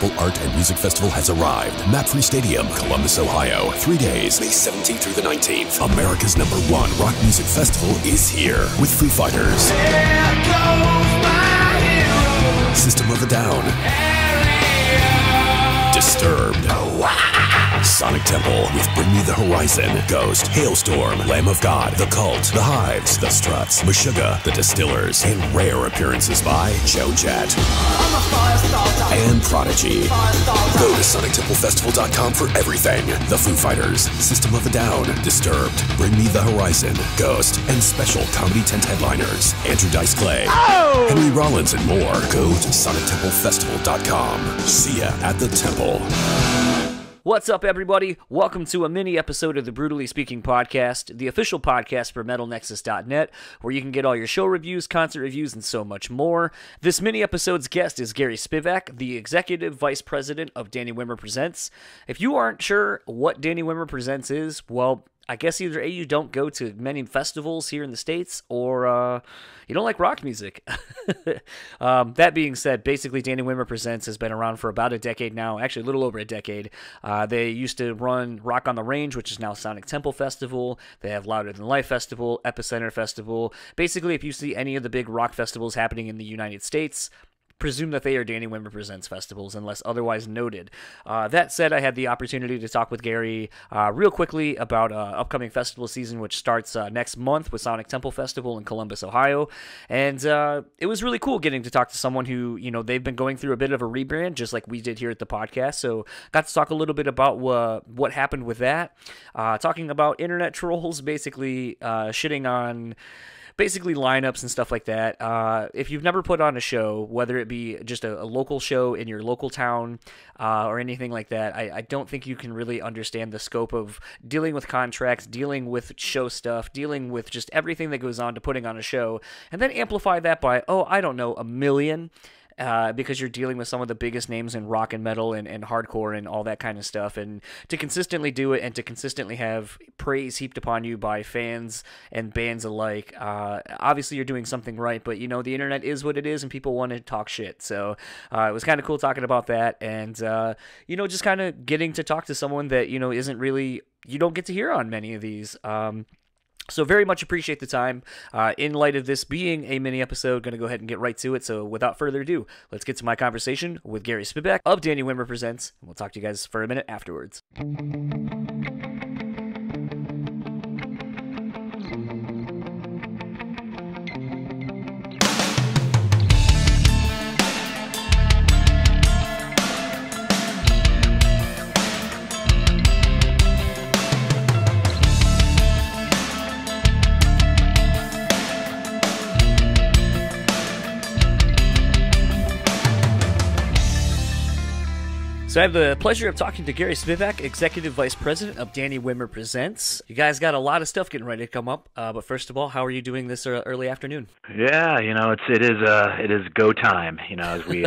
Temple Art and Music Festival has arrived. Mapfre Stadium, Columbus, Ohio. 3 days, May 17th through the 19th. America's #1 rock music festival is here with Foo Fighters, System of a Down, Disturbed, Sonic Temple with Bring Me the Horizon, Ghost, Hailstorm, Lamb of God, The Cult, The Hives, The Struts, Meshuggah, The Distillers, and rare appearances by Joe Jett and Prodigy. Go to SonicTempleFestival.com for everything. The Foo Fighters, System of a Down, Disturbed, Bring Me the Horizon, Ghost, and special comedy tent headliners, Andrew Dice Clay, Henry Rollins, and more. Go to SonicTempleFestival.com. See ya at the Temple. What's up, everybody? Welcome to a mini episode of the BREWtally Speaking Podcast, the official podcast for MetalNexus.net, where you can get all your show reviews, concert reviews, and so much more. This mini episode's guest is Gary Spivak, the Executive Vice President of Danny Wimmer Presents. If you aren't sure what Danny Wimmer Presents is, well, I guess either A, you don't go to many festivals here in the States, or you don't like rock music. That being said, basically Danny Wimmer Presents has been around for about a decade now, actually a little over a decade. They used to run Rock on the Range, which is now Sonic Temple Festival. They have Louder Than Life Festival, Epicenter Festival. Basically, if you see any of the big rock festivals happening in the United States, presume that they are Danny Wimmer Presents festivals, unless otherwise noted. That said, I had the opportunity to talk with Gary real quickly about upcoming festival season, which starts next month with Sonic Temple Festival in Columbus, Ohio. And it was really cool getting to talk to someone who, you know, they've been going through a bit of a rebrand, just like we did here at the podcast. So got to talk a little bit about what happened with that, talking about internet trolls, basically shitting on basically lineups and stuff like that. If you've never put on a show, whether it be just a local show in your local town or anything like that, I don't think you can really understand the scope of dealing with contracts, dealing with show stuff, dealing with just everything that goes on to putting on a show, and then amplify that by, I don't know, a million. Because you're dealing with some of the biggest names in rock and metal and hardcore and all that kind of stuff, and to consistently do it and to consistently have praise heaped upon you by fans and bands alike, obviously you're doing something right, but you know, the internet is what it is and people want to talk shit, so it was kind of cool talking about that, and you know, just kind of getting to talk to someone that, you know, isn't really, you don't get to hear on many of these. So very much appreciate the time. In light of this being a mini episode, going to go ahead and get right to it. So without further ado, let's get to my conversation with Gary Spivak of Danny Wimmer Presents. And we'll talk to you guys for a minute afterwards. So I have the pleasure of talking to Gary Spivak, Executive Vice President of Danny Wimmer Presents. You guys got a lot of stuff getting ready to come up, but first of all, how are you doing this early afternoon? Yeah, you know, it is go time, you know, as we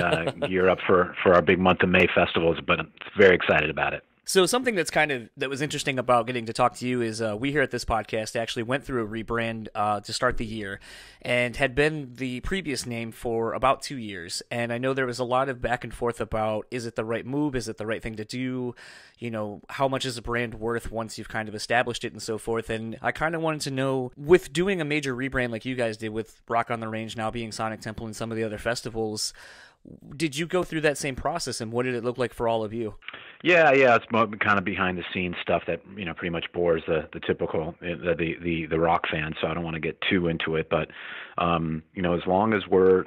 gear up for our big month of May festivals, but I'm very excited about it. So something that was interesting about getting to talk to you is we here at this podcast actually went through a rebrand to start the year and had been the previous name for about 2 years. And I know there was a lot of back and forth about, is it the right move? Is it the right thing to do? You know, how much is a brand worth once you've kind of established it and so forth? And I kind of wanted to know, with doing a major rebrand like you guys did with Rock on the Range now being Sonic Temple and some of the other festivals, did you go through that same process, and what did it look like for all of you? Yeah, it's kind of behind the scenes stuff that, you know, pretty much bores the typical the rock fan. So I don't want to get too into it, but you know, as long as we're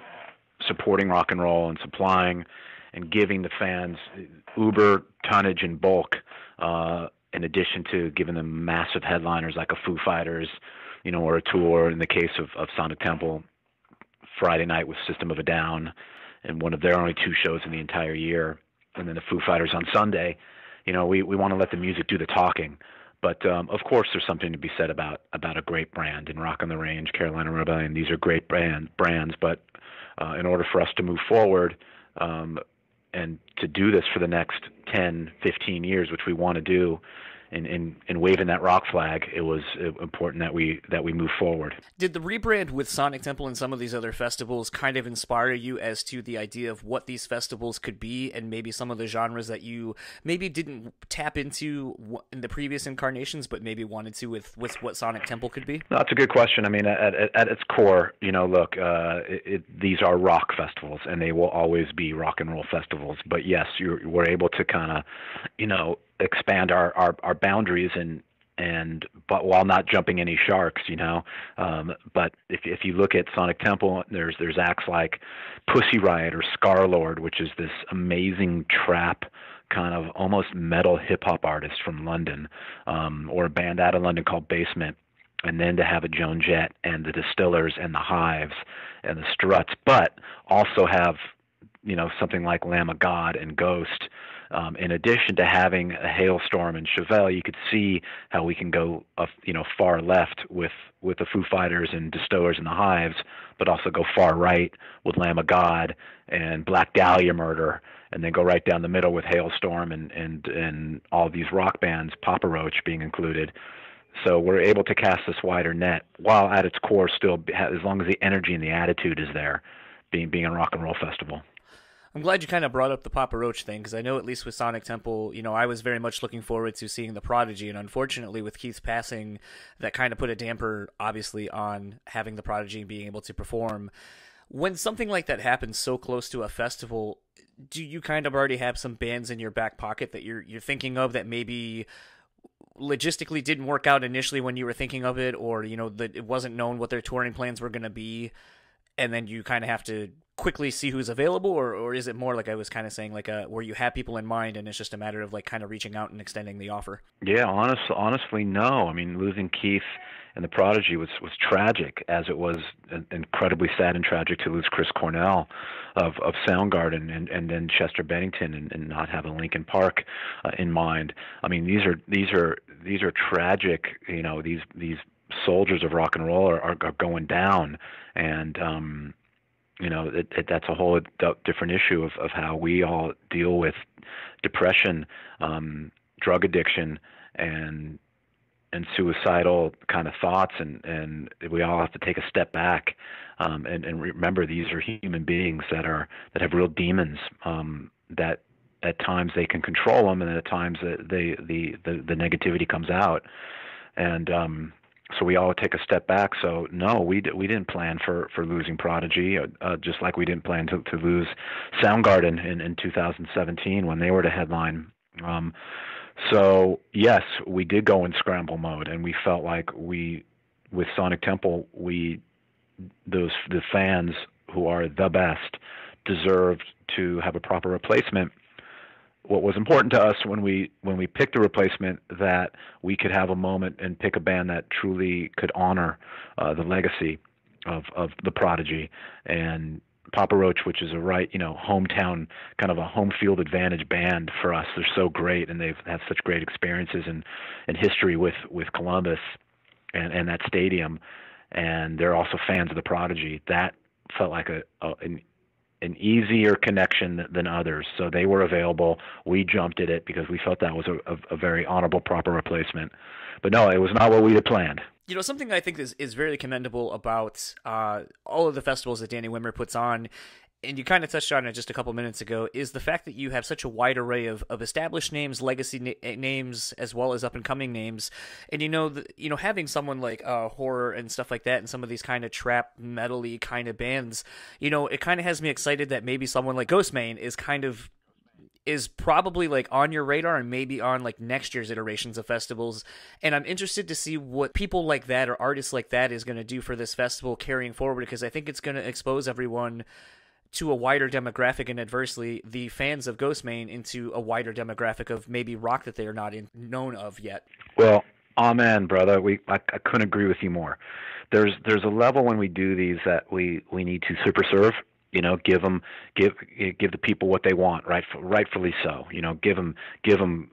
supporting rock and roll and supplying and giving the fans uber tonnage in bulk, in addition to giving them massive headliners like a Foo Fighters, you know, or a tour in the case of Sonic Temple, Friday night with System of a Down, and one of their only 2 shows in the entire year, and then the Foo Fighters on Sunday. You know, we want to let the music do the talking. But, of course, there's something to be said about a great brand. In Rock on the Range, Carolina Rebellion, these are great brands. But in order for us to move forward and to do this for the next 10, 15 years, which we want to do, in waving that rock flag, it was important that we move forward. Did the rebrand with Sonic Temple and some of these other festivals kind of inspire you as to the idea of what these festivals could be, and maybe some of the genres that you maybe didn't tap into in the previous incarnations, but maybe wanted to with what Sonic Temple could be? No, that's a good question. I mean, at its core, look, these are rock festivals, and they will always be rock and roll festivals. But yes, we're able to kind of, expand our boundaries but while not jumping any sharks, but if you look at Sonic Temple, there's acts like Pussy Riot or Scarlord, which is this amazing trap kind of almost metal hip hop artist from London, or a band out of London called Basement. And then to have a Joan Jett and the Distillers and the Hives and the Struts, but also have, something like Lamb of God and Ghost. In addition to having a Hailstorm and Chevelle, you could see how we can go, far left with the Foo Fighters and Distillers and the Hives, but also go far right with Lamb of God and Black Dahlia Murder, and then go right down the middle with Hailstorm and all these rock bands, Papa Roach being included. So we're able to cast this wider net while at its core still, as long as the energy and the attitude is there, being a rock and roll festival. I'm glad you kind of brought up the Papa Roach thing, because I know at least with Sonic Temple, I was very much looking forward to seeing the Prodigy, and unfortunately with Keith's passing, that kind of put a damper, obviously, on having the Prodigy and being able to perform. When something like that happens so close to a festival, do you kind of already have some bands in your back pocket that you're thinking of that maybe logistically didn't work out initially when you were thinking of it, or that it wasn't known what their touring plans were going to be, and then you kind of have to quickly see who's available, or is it more like I was kind of saying, like where you have people in mind and it's just a matter of like kind of reaching out and extending the offer? Yeah, honestly, no. I mean, losing Keith and the Prodigy was tragic, as it was incredibly sad and tragic to lose Chris Cornell of Soundgarden and then Chester Bennington and not having Linkin Park in mind. I mean, these are tragic. These soldiers of rock and roll are going down, and that's a whole different issue of how we all deal with depression, drug addiction, and suicidal kind of thoughts, and we all have to take a step back and remember these are human beings that have real demons, that at times they can control them, and at times the negativity comes out, and so we all take a step back. So no, we didn't plan for losing Prodigy, just like we didn't plan to lose Soundgarden in 2017 when they were to headline. So yes, we did go in scramble mode, and we felt like with Sonic Temple, the fans who are the best deserved to have a proper replacement. What was important to us when we picked a replacement, that we could have a moment and pick a band that truly could honor the legacy of the Prodigy, and Papa Roach, which is a hometown, kind of a home field advantage band for us. They're so great, and they've had such great experiences and history with Columbus and that stadium, and they're also fans of the Prodigy. That felt like an easier connection than others. So they were available. We jumped at it because we felt that was a very honorable, proper replacement. But no, it was not what we had planned. Something I think is very commendable about all of the festivals that Danny Wimmer puts on, and you kind of touched on it just a couple minutes ago, is the fact that you have such a wide array of established names, legacy names, as well as up-and-coming names. And having someone like Horror and stuff like that, and some of these kind of trap metal-y kind of bands, it kind of has me excited that maybe someone like Ghostmane is probably like on your radar and maybe on like next year's iterations of festivals. And I'm interested to see what people like that or artists like that is going to do for this festival carrying forward, because I think it's going to expose everyone to a wider demographic, and adversely the fans of Ghostmane into a wider demographic of maybe rock that they are not known of yet. Well, amen, brother. I couldn't agree with you more. There's a level when we do these that we need to super serve. Give the people what they want, rightfully so. Give them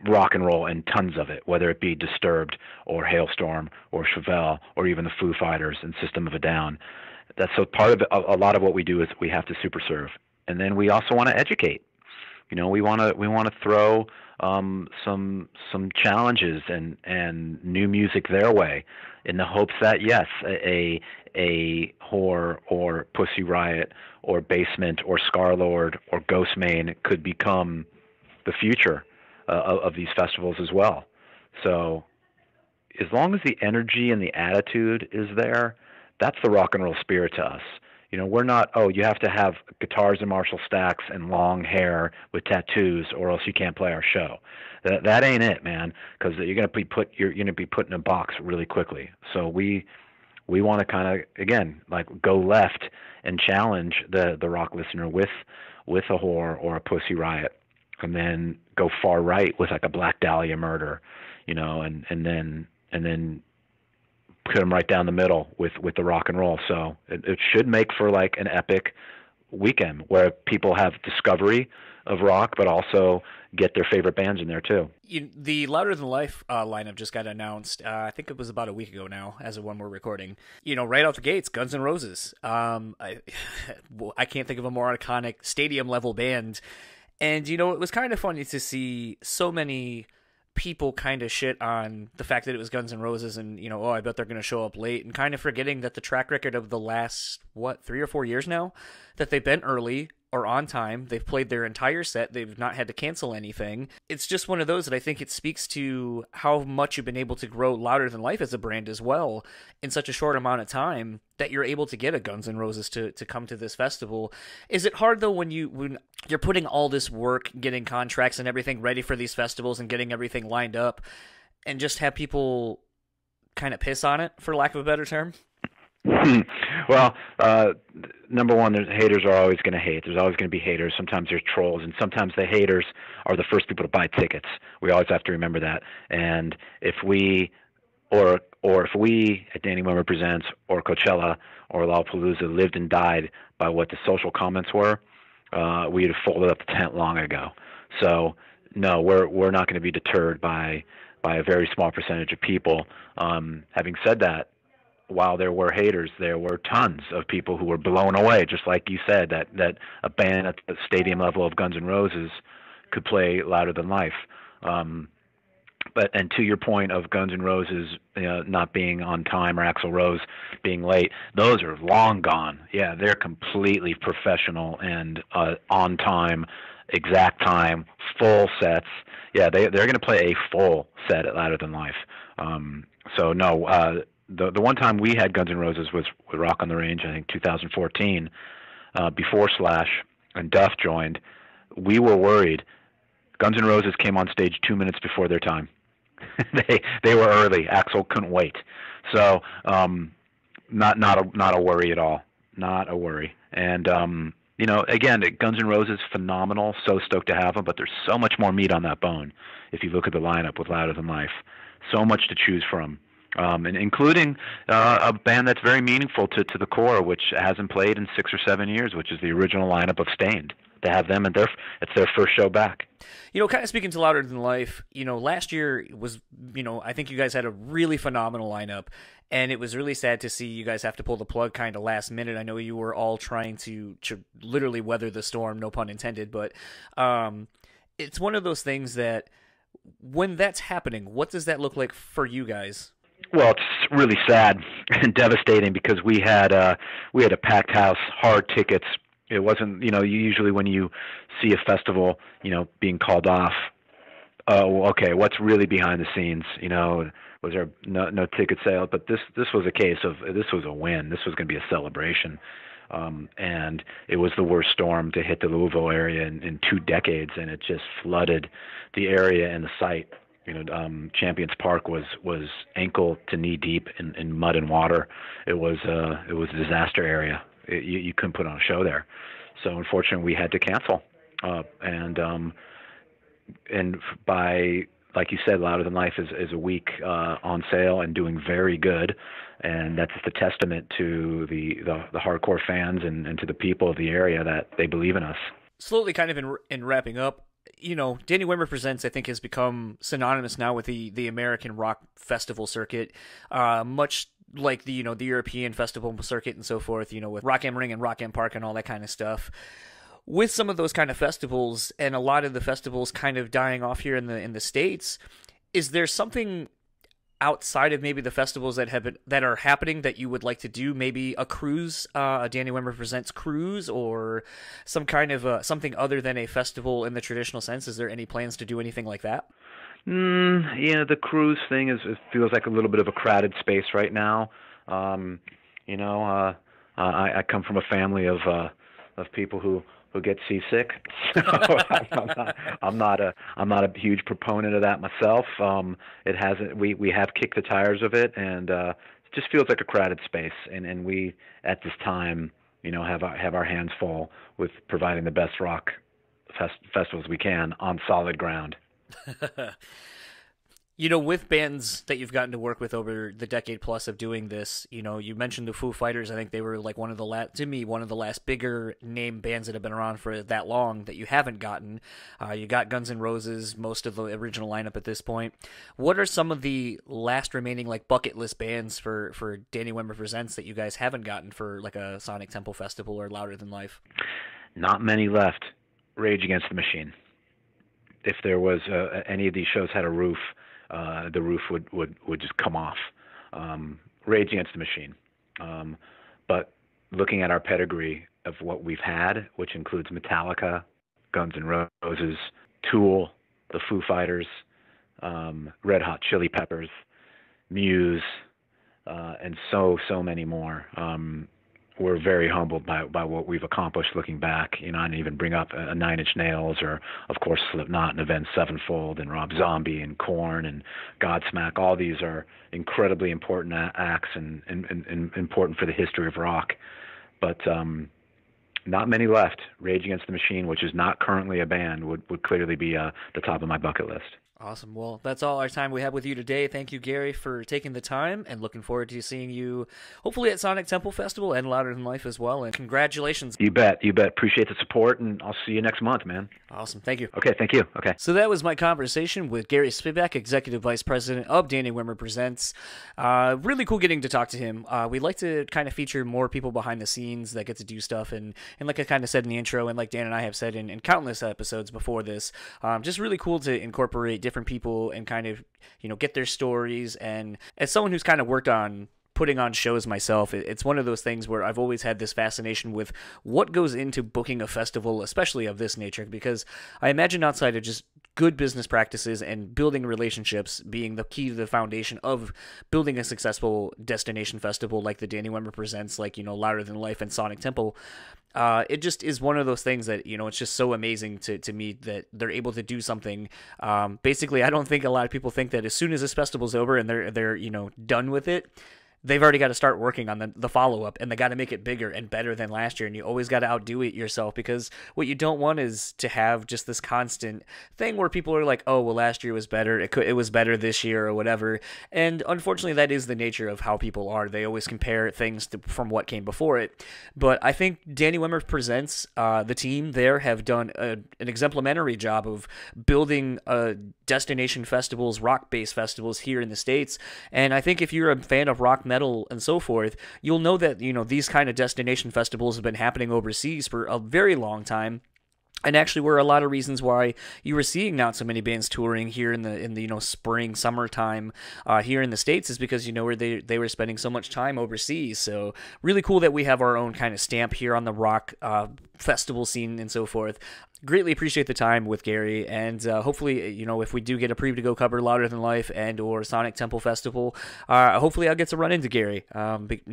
rock and roll and tons of it, whether it be Disturbed or Hailstorm or Chevelle or even the Foo Fighters and System of a Down. That's so part of it. A lot of what we do is we have to super serve, and then we also want to educate. We want to throw some challenges and new music their way, in the hopes that yes, a Whore or Pussy Riot or Basement or Scarlord or Ghostmane could become the future of these festivals as well. So as long as the energy and the attitude is there, that's the rock and roll spirit to us. We're not, you have to have guitars and Marshall stacks and long hair with tattoos, or else you can't play our show. That ain't it, man. Because you're gonna be put in a box really quickly. So we want to kind of, again, like, go left and challenge the rock listener with a Whore or a Pussy Riot, and then go far right with like a Black Dahlia Murder, and then put them right down the middle with the rock and roll. So it should make for like an epic weekend where people have discovery of rock, but also get their favorite bands in there too. The Louder Than Life lineup just got announced. I think it was about a week ago now, as of when we're recording. Right out the gates, Guns N' Roses. I can't think of a more iconic stadium level band. And it was kind of funny to see so many people kind of shit on the fact that it was Guns N' Roses, and I bet they're going to show up late, and kind of forgetting that the track record of the last 3 or 4 years now, that they've been early or on time. They've played their entire set. They've not had to cancel anything. It's just one of those that I think it speaks to how much you've been able to grow Louder Than Life as a brand as well in such a short amount of time, that you're able to get a Guns N' Roses to come to this festival. Is it hard though when you're putting all this work, getting contracts and everything ready for these festivals and getting everything lined up, and just have people kind of piss on it, for lack of a better term? Well, number one, there's haters are always going to hate. There's always going to be haters. Sometimes there's trolls, and sometimes the haters are the first people to buy tickets. We always have to remember that. And if we at Danny Wimmer Presents or Coachella or Lollapalooza lived and died by what the social comments were, we'd have folded up the tent long ago. So no, we're not going to be deterred by a very small percentage of people. Having said that, while there were haters, there were tons of people who were blown away, just like you said, that a band at the stadium level of Guns N' Roses could play Louder Than Life. And to your point of Guns N' Roses not being on time, or Axl Rose being late, those are long gone. Yeah, they're completely professional and on time, exact time, full sets. Yeah, they're going to play a full set at Louder Than Life. So no. The one time we had Guns N' Roses was with Rock on the Range, I think 2014, before Slash and Duff joined. We were worried. Guns N' Roses came on stage 2 minutes before their time. They were early. Axl couldn't wait. So not a worry at all. Not a worry. And again, Guns N' Roses, phenomenal. So stoked to have them, but there's so much more meat on that bone if you look at the lineup with Louder Than Life. So much to choose from. And including a band that's very meaningful to the core, which hasn't played in 6 or 7 years, which is the original lineup of Stained. To have them, and it's their first show back. Kind of speaking to Louder Than Life, last year was, I think you guys had a really phenomenal lineup, and it was really sad to see you guys have to pull the plug kind of last minute. I know you were all trying to literally weather the storm, no pun intended, but it's one of those things that when that's happening, what does that look like for you guys? Well, it's really sad and devastating because we had a packed house, hard tickets. It wasn't, usually when you see a festival, being called off, okay, what's really behind the scenes? Was there no ticket sale? But this was a case of, this was a win. This was going to be a celebration. And it was the worst storm to hit the Louisville area in 2 decades, and it just flooded the area and the site. Champions Park was ankle to knee deep in mud and water. It was a disaster area. You couldn't put on a show there. So unfortunately, we had to cancel. And by, like you said, Louder Than Life is a week on sale and doing very good. And that's just a testament to the hardcore fans and to the people of the area that they believe in us. Slowly, kind of in wrapping up, Danny Wimmer Presents, I think, has become synonymous now with the American rock festival circuit, much like the European festival circuit and so forth, with Rock am Ring and Rock am Park and all that kind of stuff. with some of those kind of festivals and a lot of the festivals kind of dying off here in the States, is there something outside of maybe the festivals that are happening that you would like to do? Maybe a cruise, a Danny Wimmer Presents cruise, or some kind of something other than a festival in the traditional sense? Is there any plans to do anything like that? Yeah, the cruise thing it feels like a little bit of a crowded space right now. I come from a family of people who get seasick. So I'm not a huge proponent of that myself. It hasn't. We have kicked the tires of it, and it just feels like a crowded space. And we at this time, have our hands full with providing the best rock festivals we can on solid ground. With bands that you've gotten to work with over the decade plus of doing this, you mentioned the Foo Fighters. I think they were like one of the last bigger name bands that have been around for that long that you haven't gotten. You got Guns N' Roses, most of the original lineup at this point. What are some of the last remaining like bucket list bands for Danny Wimmer Presents that you guys haven't gotten for like a Sonic Temple Festival or Louder Than Life? Not many left. Rage Against the Machine. If there was any of these shows had a roof, the roof would just come off. Rage Against the Machine. But looking at our pedigree of what we've had, which includes Metallica, Guns N' Roses, Tool, the Foo Fighters, Red Hot Chili Peppers, Muse, and so many more. We're very humbled by what we've accomplished looking back. I didn't even bring up a Nine Inch Nails or, of course, Slipknot and Avenged Sevenfold and Rob Zombie and Korn and Godsmack. All these are incredibly important acts and important for the history of rock. But not many left. Rage Against the Machine, which is not currently a band, would clearly be the top of my bucket list. Awesome. Well, that's all our time we have with you today. Thank you, Gary, for taking the time, and looking forward to seeing you hopefully at Sonic Temple Festival and Louder Than Life as well. And congratulations. You bet. Appreciate the support, and I'll see you next month, man. Awesome. Thank you. Okay, thank you. Okay. So that was my conversation with Gary Spivak, Executive Vice President of Danny Wimmer Presents. Really cool getting to talk to him. We like to kind of feature more people behind the scenes that get to do stuff, and like I kind of said in the intro, and like Dan and I have said in countless episodes before this, just really cool to incorporate different people and kind of get their stories. And as someone who's kind of worked on putting on shows myself, it's one of those things where I've always had this fascination with what goes into booking a festival, especially of this nature, because I imagine outside of just good business practices and building relationships being the key to the foundation of building a successful destination festival like the Danny Wimmer Presents, like Louder Than Life and Sonic Temple. It just is one of those things that, it's just so amazing to me that they're able to do something. Basically, I don't think a lot of people think that as soon as this festival's over and they're done with it, they've already got to start working on the follow-up, and they got to make it bigger and better than last year, and you always got to outdo it yourself, because what you don't want is to have just this constant thing where people are like, oh, well, last year was better, it was better this year, or whatever. And unfortunately, that is the nature of how people are. They always compare things from what came before it. But I think Danny Wimmer Presents, the team there have done an exemplary job of building destination festivals, rock-based festivals here in the States. And I think if you're a fan of rock metal and so forth, you'll know that these kind of destination festivals have been happening overseas for a very long time. And actually were a lot of reasons why you were seeing not so many bands touring here in the spring, summertime here in the States, is because where they were spending so much time overseas. So really cool that we have our own kind of stamp here on the rock festival scene and so forth. Greatly appreciate the time with Gary, and hopefully, if we do get a preview to go cover Louder Than Life and or Sonic Temple Festival, hopefully I'll get to run into Gary,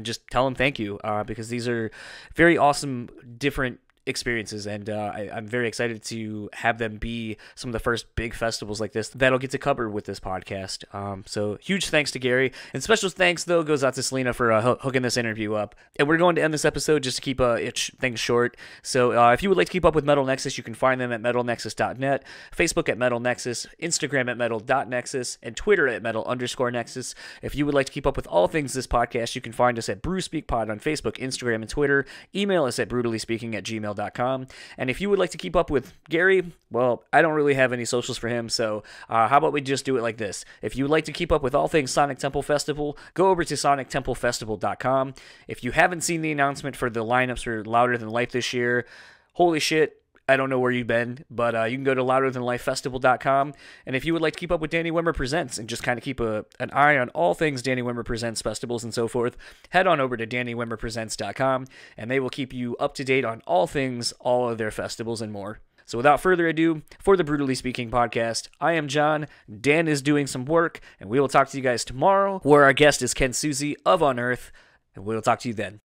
just tell him thank you, because these are very awesome, different experiences, and I'm very excited to have them be some of the first big festivals like this that I'll get to cover with this podcast. So huge thanks to Gary, and special thanks though goes out to Selena for hooking this interview up. And we're going to end this episode just to keep things short. So if you would like to keep up with Metal Nexus, you can find them at metalnexus.net, Facebook at Metal Nexus, Instagram at metal.nexus, and Twitter at metal_nexus. If you would like to keep up with all things this podcast, you can find us at BrewSpeakPod on Facebook, Instagram, and Twitter. Email us at BrewtallySpeaking@gmail.com. And if you would like to keep up with Gary, well, I don't really have any socials for him, so how about we just do it like this? If you would like to keep up with all things Sonic Temple Festival, go over to sonictemplefestival.com. If you haven't seen the announcement for the lineups for Louder Than Life this year, holy shit, I don't know where you've been, but you can go to louderthanlifefestival.com. And if you would like to keep up with Danny Wimmer Presents and just kind of keep an eye on all things Danny Wimmer Presents festivals and so forth, head on over to DannyWimmerPresents.com, and they will keep you up to date on all things, all of their festivals and more. So without further ado, for the Brewtally Speaking Podcast, I am John, Dan is doing some work, and we will talk to you guys tomorrow, where our guest is Ken Susie of On Earth, and we will talk to you then.